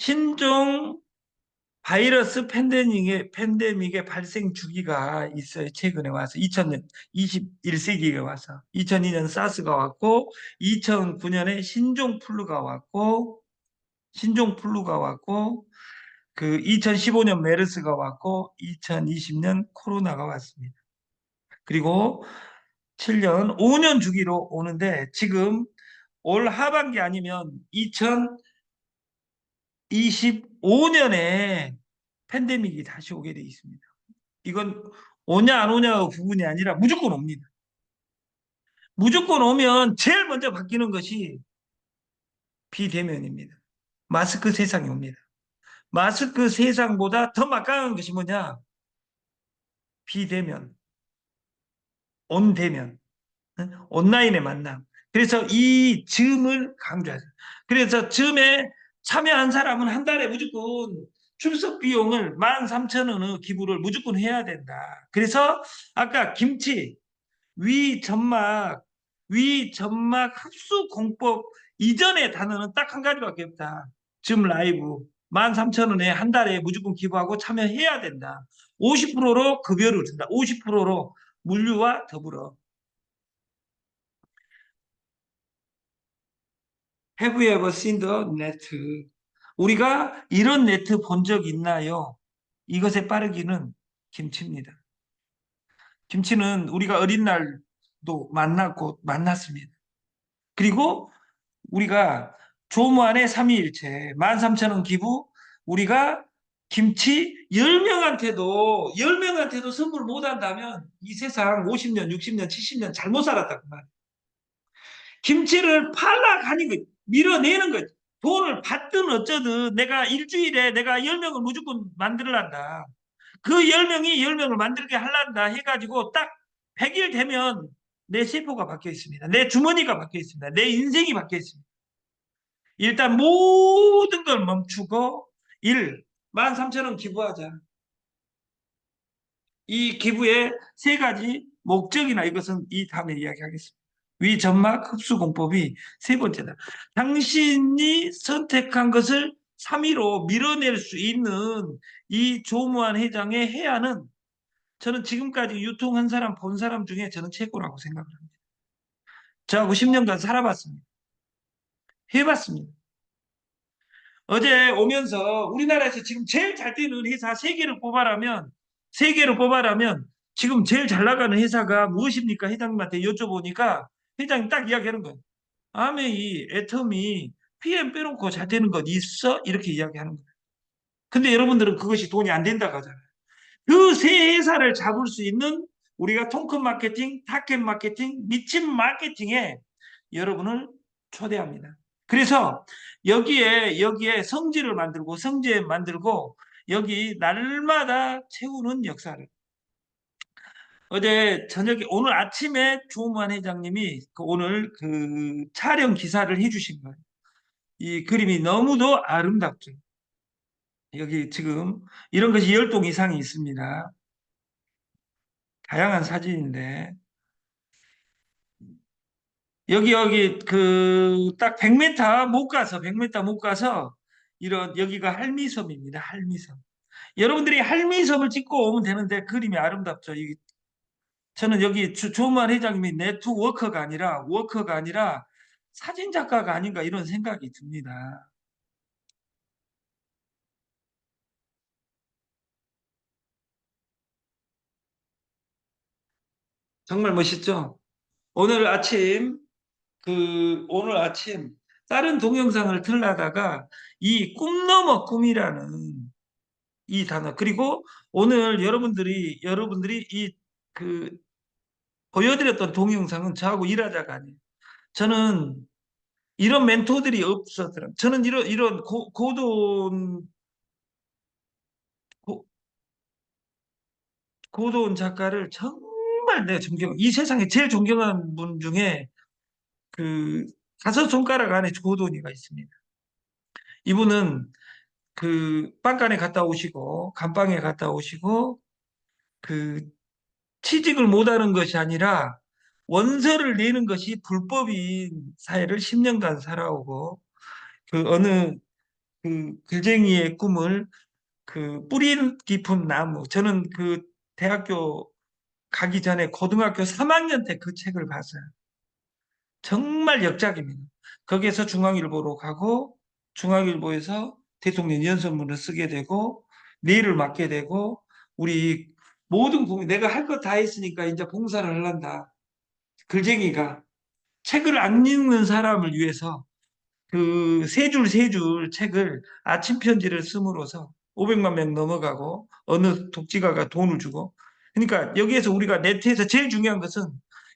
신종 바이러스 팬데믹의 발생 주기가 있어요. 최근에 와서 2000년 21세기에 와서 2002년 사스가 왔고 2009년에 신종 플루가 왔고 그 2015년 메르스가 왔고 2020년 코로나가 왔습니다. 그리고 7년 5년 주기로 오는데 지금 올 하반기 아니면 2025년에 팬데믹이 다시 오게 돼 있습니다. 이건 오냐 안 오냐의 부분이 아니라 무조건 옵니다. 무조건 오면 제일 먼저 바뀌는 것이 비대면입니다. 마스크 세상이 옵니다. 마스크 세상보다 더 막강한 것이 뭐냐? 비대면, 온대면, 온라인의 만남. 그래서 이 즈음을 강조하죠. 그래서 즈음에 참여한 사람은 한 달에 무조건 출석 비용을 13,000원의 기부를 무조건 해야 된다. 그래서 아까 김치, 위점막, 위점막 흡수 공법 이전의 단어는 딱 한 가지밖에 없다. 즘 라이브 13,000원에 한 달에 무조건 기부하고 참여해야 된다. 50%로 급여를 준다. 50%로 물류와 더불어. Have you ever seen the net? 우리가 이런 네트 본 적 있나요? 이것의 빠르기는 김치입니다. 김치는 우리가 어린 날도 만났습니다. 그리고 우리가 조무안의 삼위일체 13,000원 기부 우리가 김치 10명한테도 선물 못 한다면 이 세상 50년, 60년, 70년 잘못 살았다 그 말이에요. 김치를 팔라가는 거 밀어내는 거지. 돈을 받든 어쩌든 내가 일주일에 내가 10명을 무조건 만들어란다. 그 10명이 10명을 만들게 하란다 해가지고 딱 100일 되면 내 세포가 바뀌어 있습니다. 내 주머니가 바뀌어 있습니다. 내 인생이 바뀌어 있습니다. 일단 모든 걸 멈추고 13,000원 기부하자. 이 기부의 세 가지 목적이나 이것은 이 다음에 이야기하겠습니다. 위점막 흡수공법이 세 번째다. 당신이 선택한 것을 3위로 밀어낼 수 있는 이 조무한 회장의 해안은 저는 지금까지 유통한 사람, 본 사람 중에 저는 최고라고 생각을 합니다. 저하고 10년간 살아봤습니다. 해봤습니다. 어제 오면서 우리나라에서 지금 제일 잘 되는 회사 세 개를 뽑아라면 지금 제일 잘 나가는 회사가 무엇입니까? 회장님한테 여쭤보니까 회장님 딱 이야기하는 거예요. 아메이, 애텀이 PM 빼놓고 잘 되는 것 있어? 이렇게 이야기하는 거예요. 근데 여러분들은 그것이 돈이 안 된다고 하잖아요. 그 세 회사를 잡을 수 있는 우리가 통큰 마케팅, 타켓 마케팅, 미친 마케팅에 여러분을 초대합니다. 그래서 여기에 성지를 만들고 성지에 만들고 여기 날마다 채우는 역사를 어제 저녁에 오늘 아침에 조무한 회장님이 오늘 그 촬영 기사를 해주신 거예요. 이 그림이 너무도 아름답죠. 여기 지금 이런 것이 10동 이상이 있습니다. 다양한 사진인데 여기 그 딱 100m 못 가서 이런 여기가 할미섬입니다. 할미섬. 여러분들이 할미섬을 찍고 오면 되는데 그림이 아름답죠. 저는 여기 조만 회장님이 워커가 아니라 사진 작가가 아닌가 이런 생각이 듭니다. 정말 멋있죠? 오늘 아침 다른 동영상을 틀다가 이 꿈 넘어 꿈이라는 이 단어 그리고 오늘 여러분들이 이 그 보여드렸던 동영상은 저하고 일하자가 아니에요. 저는 이런 멘토들이 없었더라고요. 저는 이런 고, 고도운 작가를 정말 내가 이 세상에 제일 존경하는 분 중에 그 다섯 손가락 안에 고도운이가 있습니다. 이분은 그 빵간에 갔다 오시고 감방에 갔다 오시고 그 취직을 못하는 것이 아니라 원서를 내는 것이 불법인 사회를 10년간 살아오고 그 어느 그 글쟁이의 꿈을 그 뿌리 깊은 나무. 저는 그 대학교 가기 전에 고등학교 3학년 때 그 책을 봤어요. 정말 역작입니다. 거기에서 중앙일보로 가고 중앙일보에서 대통령 연설문을 쓰게 되고 내일을 맡게 되고 우리 모든 국민 내가 할 것 다 했으니까 이제 봉사를 하란다. 글쟁이가 책을 안 읽는 사람을 위해서 그 세 줄 세 줄 책을 아침 편지를 씀으로써 500만 명 넘어가고 어느 독지가가 돈을 주고 그러니까 여기에서 우리가 네트에서 제일 중요한 것은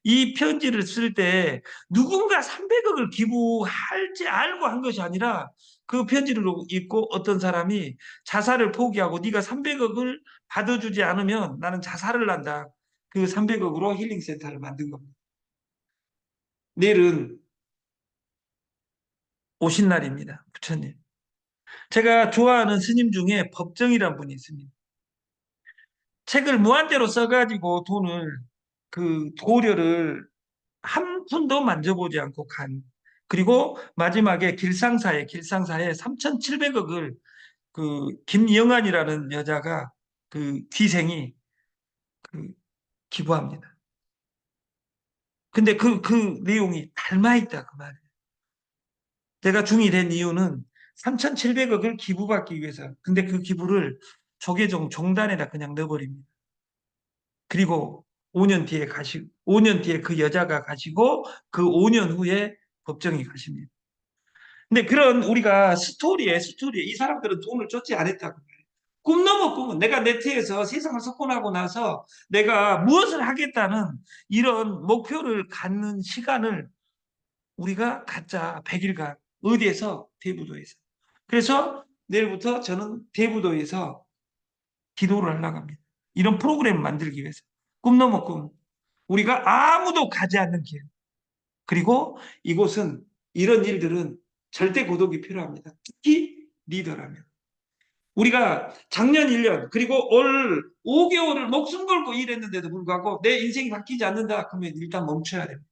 이 편지를 쓸 때 누군가 300억을 기부할지 알고 한 것이 아니라 그 편지를 읽고 어떤 사람이 자살을 포기하고 네가 300억을 받아주지 않으면 나는 자살을 한다. 그 300억으로 힐링센터를 만든 겁니다. 내일은 오신 날입니다. 부처님. 제가 좋아하는 스님 중에 법정이란 분이 있습니다. 책을 무한대로 써가지고 돈을 그 고려를 한 푼도 만져보지 않고 간. 그리고 마지막에 길상사에 3,700억을 그 김영안이라는 여자가 그 귀생이 그 기부합니다. 근데 그 내용이 닮아 있다 그 말이에요. 제가 중이 된 이유는 3,700억을 기부받기 위해서. 근데 그 기부를 조계종 종단에다 그냥 넣어버립니다. 그리고 5년 뒤에 5년 뒤에 그 여자가 가시고 그 5년 후에 법정이 가십니다. 근데 그런 우리가 스토리에 이 사람들은 돈을 쫓지 않았다고. 꿈 넘어 꿈은 내가 네트에서 세상을 석권하고 나서 내가 무엇을 하겠다는 이런 목표를 갖는 시간을 우리가 갖자 100일간 어디에서 대부도에서. 그래서 내일부터 저는 대부도에서 기도를 하려고 합니다. 이런 프로그램을 만들기 위해서. 꿈 넘어 꿈. 우리가 아무도 가지 않는 길. 그리고 이곳은 이런 일들은 절대 고독이 필요합니다. 특히 리더라면. 우리가 작년 1년 그리고 올 5개월을 목숨 걸고 일했는데도 불구하고 내 인생이 바뀌지 않는다. 그러면 일단 멈춰야 됩니다.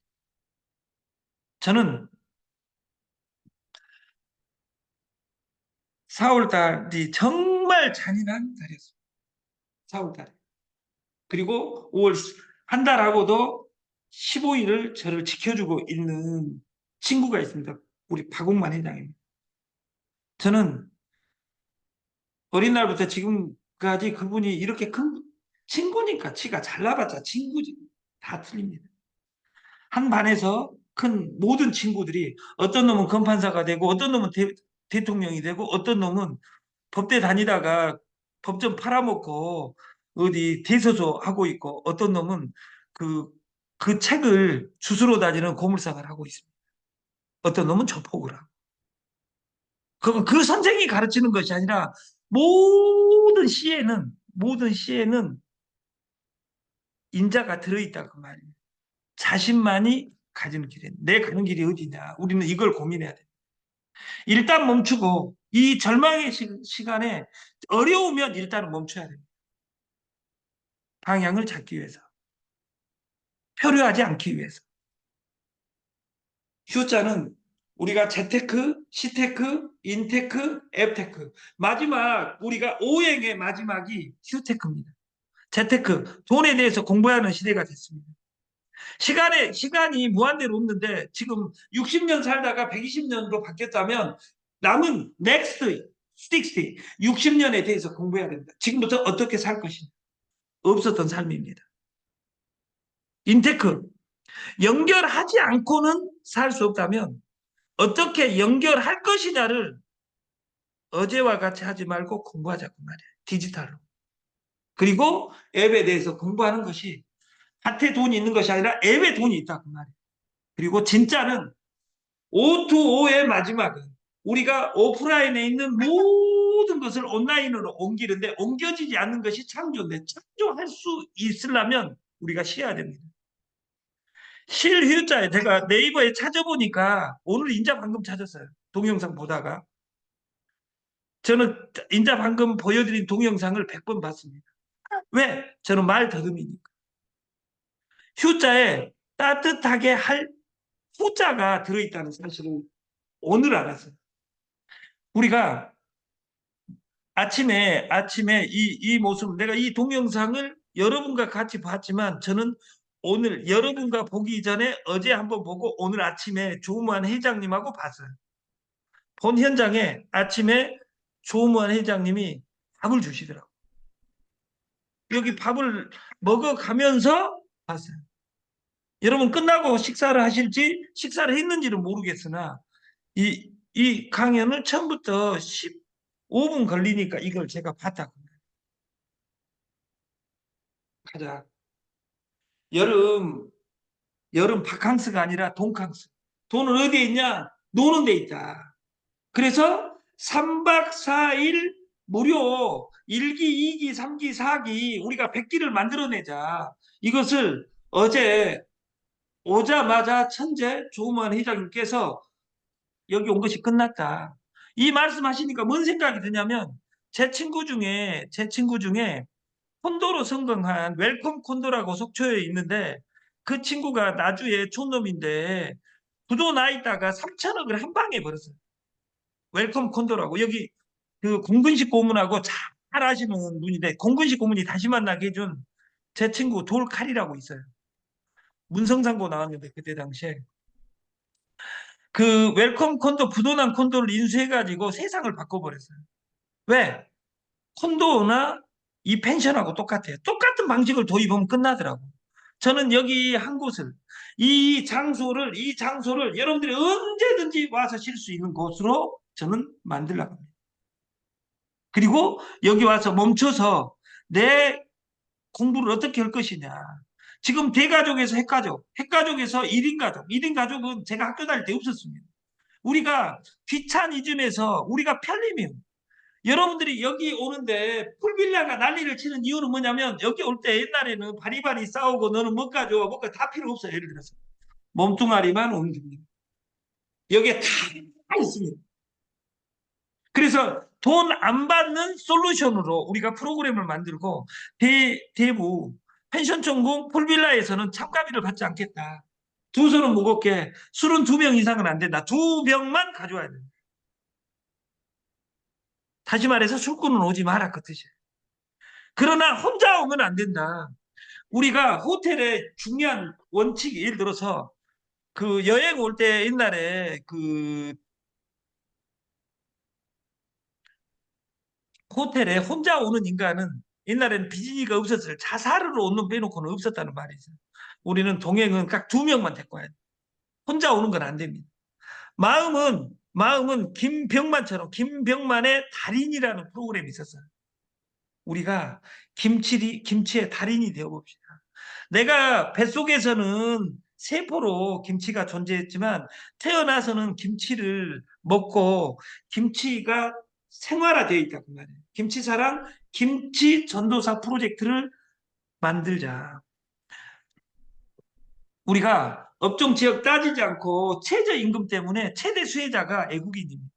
저는 4월 달이 정말 잔인한 달이었습니다. 4월 달에. 그리고 5월 한 달하고도 15일을 저를 지켜주고 있는 친구가 있습니다. 우리 박옥만 회장입니다. 저는 어린 날부터 지금까지 그분이 이렇게 큰 친구니까 치가 잘나봤자 친구지. 다 틀립니다. 한 반에서 큰 모든 친구들이 어떤 놈은 검판사가 되고 어떤 놈은 대통령이 되고 어떤 놈은 법대 다니다가 법정 팔아먹고 어디 대서소 하고 있고 어떤 놈은 그, 그 책을 주스로 다니는 고물상을 하고 있습니다. 어떤 놈은 조폭을 하고. 그건 그 선생이 가르치는 것이 아니라 모든 시에는 인자가 들어있다 그 말이에요. 자신만이 가지는 길에 내 가는 길이 어디냐. 우리는 이걸 고민해야 돼. 일단 멈추고 이 절망의 시간에 어려우면 일단은 멈춰야 돼. 방향을 찾기 위해서. 표류하지 않기 위해서. 휴자는 우리가 재테크, 시테크, 인테크, 앱테크. 마지막 우리가 오행의 마지막이 휴테크입니다. 재테크, 돈에 대해서 공부하는 시대가 됐습니다. 시간이 무한대로 없는데 지금 60년 살다가 120년으로 바뀌었다면 남은 next 60, 60년에 대해서 공부해야 됩니다. 지금부터 어떻게 살 것인가. 없었던 삶입니다. 인테크, 연결하지 않고는 살 수 없다면 어떻게 연결할 것이냐를 어제와 같이 하지 말고 공부하자고 말이에요. 디지털로. 그리고 앱에 대해서 공부하는 것이 밭에 돈이 있는 것이 아니라 앱에 돈이 있다고 말이에요. 그리고 진짜는 O2O의 마지막은 우리가 오프라인에 있는 모든 것을 온라인으로 옮기는데 옮겨지지 않는 것이 창조인데 창조할 수 있으려면 우리가 쉬어야 됩니다. 실휴자에 제가 네이버에 찾아보니까 오늘 인자 방금 찾았어요. 동영상 보다가 저는 인자 방금 보여드린 동영상을 100번 봤습니다. 왜? 저는 말 더듬이니까. 휴자에 따뜻하게 할 후자가 들어있다는 사실을 오늘 알았어요. 우리가 아침에 이 모습, 내가 이 동영상을 여러분과 같이 봤지만 저는 오늘 여러분과 보기 전에 어제 한번 보고 오늘 아침에 조무한 회장님하고 봤어요. 본 현장에 아침에 조무한 회장님이 밥을 주시더라고요. 여기 밥을 먹어가면서 봤어요. 여러분 끝나고 식사를 하실지 식사를 했는지는 모르겠으나 이 강연을 처음부터 15분 걸리니까 이걸 제가 봤다고. 가자. 여름, 여름 바캉스가 아니라 돈캉스. 돈은 어디에 있냐? 노는 데 있다. 그래서 3박 4일 무료 1기, 2기, 3기, 4기 우리가 100기를 만들어내자. 이것을 어제 오자마자 천재 조만 회장님께서 여기 온 것이 끝났다. 이 말씀하시니까 뭔 생각이 드냐면 제 친구 중에 콘도로 성공한 웰컴 콘도라고 속초에 있는데 그 친구가 나주에 촌놈인데 부도 나 있다가 3천억을 한 방에 벌었어요. 웰컴 콘도라고 여기 그 공근식 고문하고 잘 아시는 분인데 공근식 고문이 다시 만나게 해준 제 친구 돌칼이라고 있어요. 문성상고 나왔는데 그때 당시에 그 웰컴 콘도 부도난 콘도를 인수해가지고 세상을 바꿔버렸어요. 왜? 콘도나 이 펜션하고 똑같아요. 똑같은 방식을 도입하면 끝나더라고. 저는 여기 한 곳을 이 장소를 여러분들이 언제든지 와서 쉴 수 있는 곳으로 저는 만들려고 합니다. 그리고 여기 와서 멈춰서 내 공부를 어떻게 할 것이냐. 지금 대가족에서 핵가족에서 1인 가족, 1인 가족은 제가 학교 다닐 때 없었습니다. 우리가 귀차니즘에서 우리가 편리면 여러분들이 여기 오는데 풀빌라가 난리를 치는 이유는 뭐냐면 여기 올 때 옛날에는 바리바리 싸우고 너는 뭐 가져 뭐가 다 필요 없어요. 예를 들어서 몸뚱아리만 옮깁니다. 여기에 다 있습니다. 그래서 돈 안 받는 솔루션으로 우리가 프로그램을 만들고 대부 펜션 전공 풀빌라에서는 참가비를 받지 않겠다. 두 손은 무겁게 술은 2병 이상은 안 된다. 2병만 가져와야 된다. 다시 말해서 술꾼은 오지 마라 그 뜻이에요. 그러나 혼자 오면 안 된다. 우리가 호텔의 중요한 원칙이 예를 들어서 그 여행 올 때 옛날에 그 호텔에 혼자 오는 인간은 옛날에는 비즈니가 없었어요. 자사를 오는 빼놓고는 없었다는 말이 있어요. 우리는 동행은 각 2명만 데리고 와야 돼. 혼자 오는 건 안 됩니다. 마음은 김병만처럼 김병만의 달인이라는 프로그램이 있었어요. 우리가 김치의 달인이 되어봅시다. 내가 뱃속에서는 세포로 김치가 존재했지만 태어나서는 김치를 먹고 김치가 생활화되어 있다고 말이에요. 김치사랑 김치 전도사 프로젝트를 만들자. 우리가 업종 지역 따지지 않고 최저임금 때문에 최대 수혜자가 애국인입니다.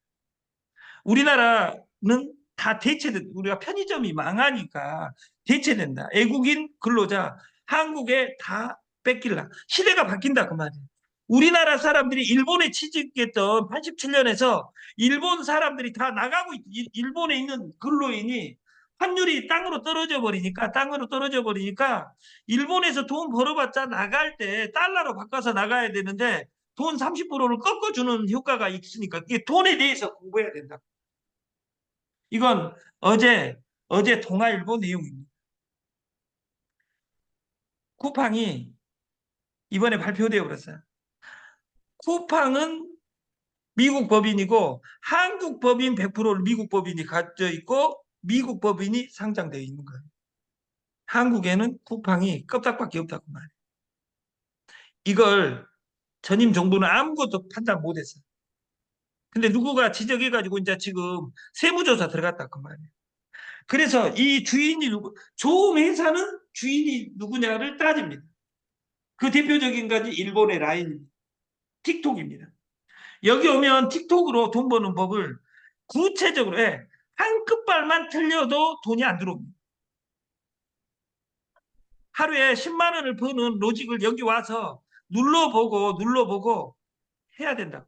우리나라는 다 대체된, 우리가 편의점이 망하니까 대체된다. 애국인 근로자, 한국에 다 뺏길라. 시대가 바뀐다, 그 말이에요. 우리나라 사람들이 일본에 취직했던 87년에서 일본 사람들이 다 나가고, 일본에 있는 근로인이 환율이 땅으로 떨어져 버리니까 일본에서 돈 벌어봤자 나갈 때 달러로 바꿔서 나가야 되는데 돈 30%를 꺾어주는 효과가 있으니까 이게 돈에 대해서 공부해야 된다. 이건 어제 동아일보 내용입니다. 쿠팡이 이번에 발표되어 버렸어요. 쿠팡은 미국 법인이고 한국 법인 100%를 미국 법인이 가져 있고 미국 법인이 상장되어 있는 거예요. 한국에는 쿠팡이 껍데기밖에 없다고 말해요. 이걸 전임 정부는 아무것도 판단 못했어요. 근데 누구가 지적해가지고 이제 지금 세무조사 들어갔다 그 말이에요. 그래서 이 주인이 좋은 회사는 주인이 누구냐를 따집니다. 그 대표적인 것이 일본의 라인, 틱톡입니다. 여기 오면 틱톡으로 돈 버는 법을 구체적으로 한 끝발만 틀려도 돈이 안 들어옵니다. 하루에 10만 원을 버는 로직을 여기 와서 눌러보고 해야 된다고.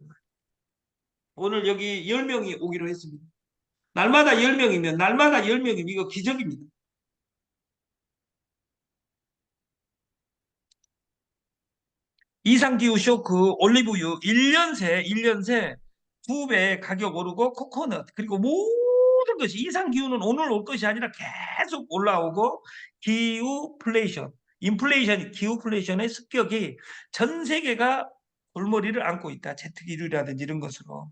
오늘 여기 10명이 오기로 했습니다. 날마다 10명이면 날마다 10명이면 이거 기적입니다. 이상기후 쇼크, 올리브유 1년 새 2배 가격 오르고 코코넛 그리고 모든 것이 이상기후는 오늘 올 것이 아니라 계속 올라오고 기후플레이션, 인플레이션, 기후플레이션의 습격이 전 세계가 골머리를 앓고 있다. 재택일이라든지 이런 것으로.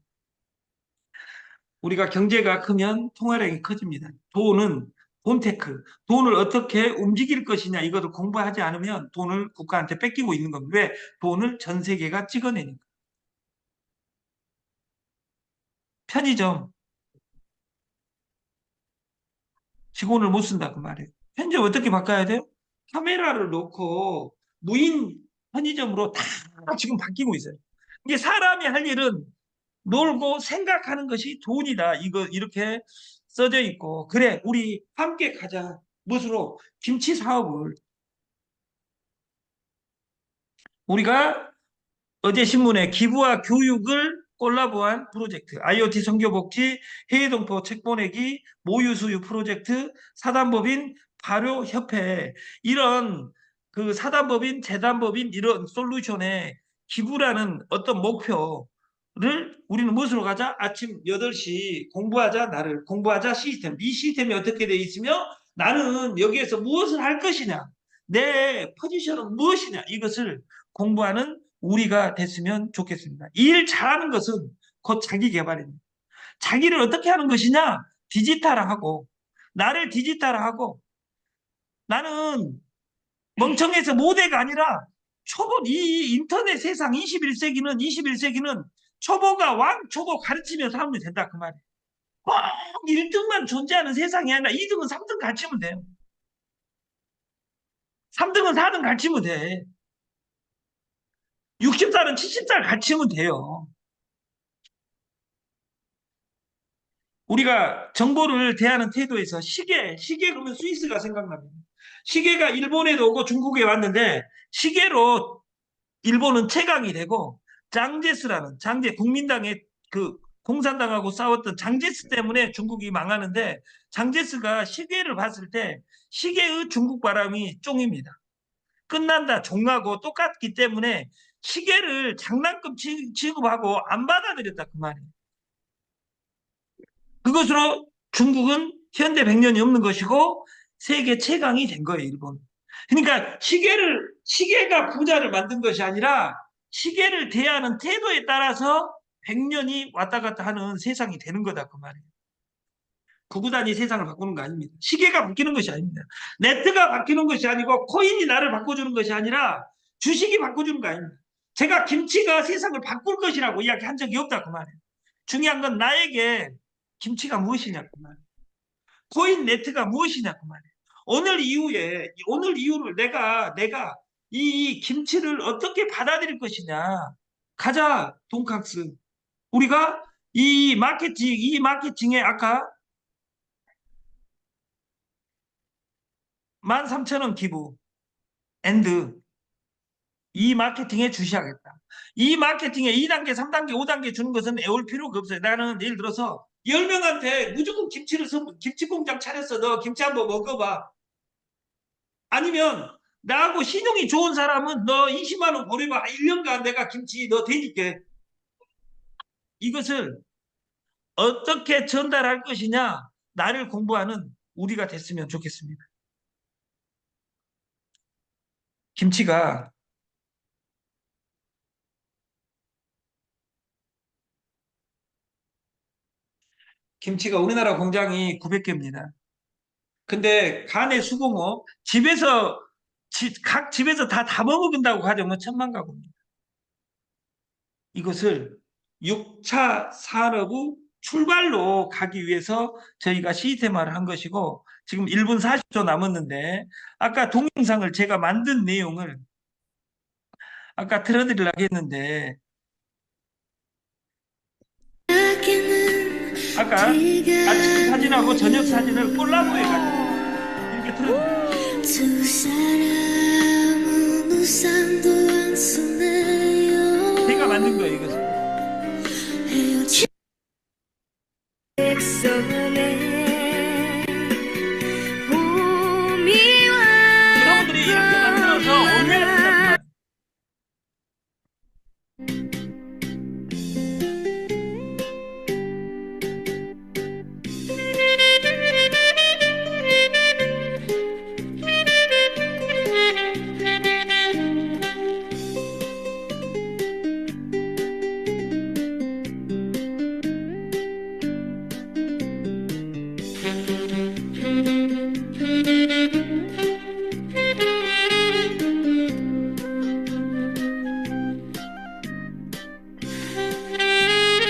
우리가 경제가 크면 통화량이 커집니다. 돈테크, 돈을 어떻게 움직일 것이냐 이것을 공부하지 않으면 돈을 국가한테 뺏기고 있는 겁니다. 왜? 돈을 전 세계가 찍어내니까. 편의점, 직원을 못 쓴다 그 말이에요. 편의점 어떻게 바꿔야 돼요? 카메라를 놓고 무인 편의점으로 다 지금 바뀌고 있어요. 이게 사람이 할 일은 놀고 생각하는 것이 돈이다. 이거 이렇게 써져 있고 그래 우리 함께 가자. 무엇으로? 김치 사업을 우리가 어제 신문에 기부와 교육을 콜라보한 프로젝트, IoT 선교복지, 해외동포 책 보내기, 모유수유 프로젝트, 사단법인 발효협회 이런 그 사단법인, 재단법인 이런 솔루션에 기부라는 어떤 목표를 우리는 무엇으로 가자? 아침 8시 공부하자 나를 공부하자 시스템. 이 시스템이 어떻게 돼 있으며 나는 여기에서 무엇을 할 것이냐? 내 포지션은 무엇이냐? 이것을 공부하는 우리가 됐으면 좋겠습니다. 일 잘하는 것은 곧 자기 개발입니다. 자기를 어떻게 하는 것이냐? 디지털화하고 나를 디지털화하고 나는 멍청해서 모대가 아니라 초보 이 인터넷 세상 21세기는 초보가 왕초보 가르치며 살면 된다 그 말이에요. 꼭 1등만 존재하는 세상이 아니라 2등은 3등 가르치면 돼요. 3등은 4등 가르치면 돼. 60살은 70살 가르치면 돼요. 우리가 정보를 대하는 태도에서 시계 그러면 스위스가 생각납니다. 시계가 일본에도 오고 중국에 왔는데 시계로 일본은 최강이 되고 장제 국민당의 그 공산당하고 싸웠던 장제스 때문에 중국이 망하는데 장제스가 시계를 봤을 때 시계의 중국 바람이 쫑입니다. 끝난다 종하고 똑같기 때문에 시계를 장난감 취급하고 안 받아들였다 그 말이에요. 그것으로 중국은 현대 100년이 없는 것이고 세계 최강이 된 거예요, 일본. 그러니까 시계가 부자를 만든 것이 아니라 시계를 대하는 태도에 따라서 100년이 왔다 갔다 하는 세상이 되는 거다, 그 말이에요. 구구단이 세상을 바꾸는 거 아닙니다. 시계가 바뀌는 것이 아닙니다. 네트가 바뀌는 것이 아니고 코인이 나를 바꿔주는 것이 아니라 주식이 바꿔주는 거 아닙니다. 제가 김치가 세상을 바꿀 것이라고 이야기한 적이 없다, 그 말이에요. 중요한 건 나에게 김치가 무엇이냐 그 말이에요. 코인 네트가 무엇이냐 그 말이에요. 오늘 이후를 내가 이 김치를 어떻게 받아들일 것이냐. 가자 돈캉스. 우리가 이 마케팅에 아까 13,000원 기부 앤드 이 마케팅에 주시하겠다. 이 마케팅에 2단계, 3단계, 5단계 주는 것은 애올 필요가 없어요. 나는 예를 들어서 10명한테 무조건 김치 공장 차렸어. 너 김치 한번 먹어봐. 아니면 나하고 신용이 좋은 사람은 너 20만 원 보내봐. 1년간 내가 김치 너 대줄게. 이것을 어떻게 전달할 것이냐. 나를 공부하는 우리가 됐으면 좋겠습니다. 김치가 우리나라 공장이 900개입니다. 근데 간의 수공업 각 집에서 다 담아먹는다고 가정은 1,000만 가구입니다. 이것을 6차 산업의 출발로 가기 위해서 저희가 시스템화를 한 것이고 지금 1분 40초 남았는데 아까 동영상을 제가 만든 내용을 아까 틀어드리려고 했는데 아까 아침 사진하고 저녁 사진을 콜라보해 가지고 이렇게 틀어드립니다. 제가 만든 거예요, 이것을. 속성에 봄이 여러분들이 이렇게 만들어서 올려야 된다는 거예요. 왔구나.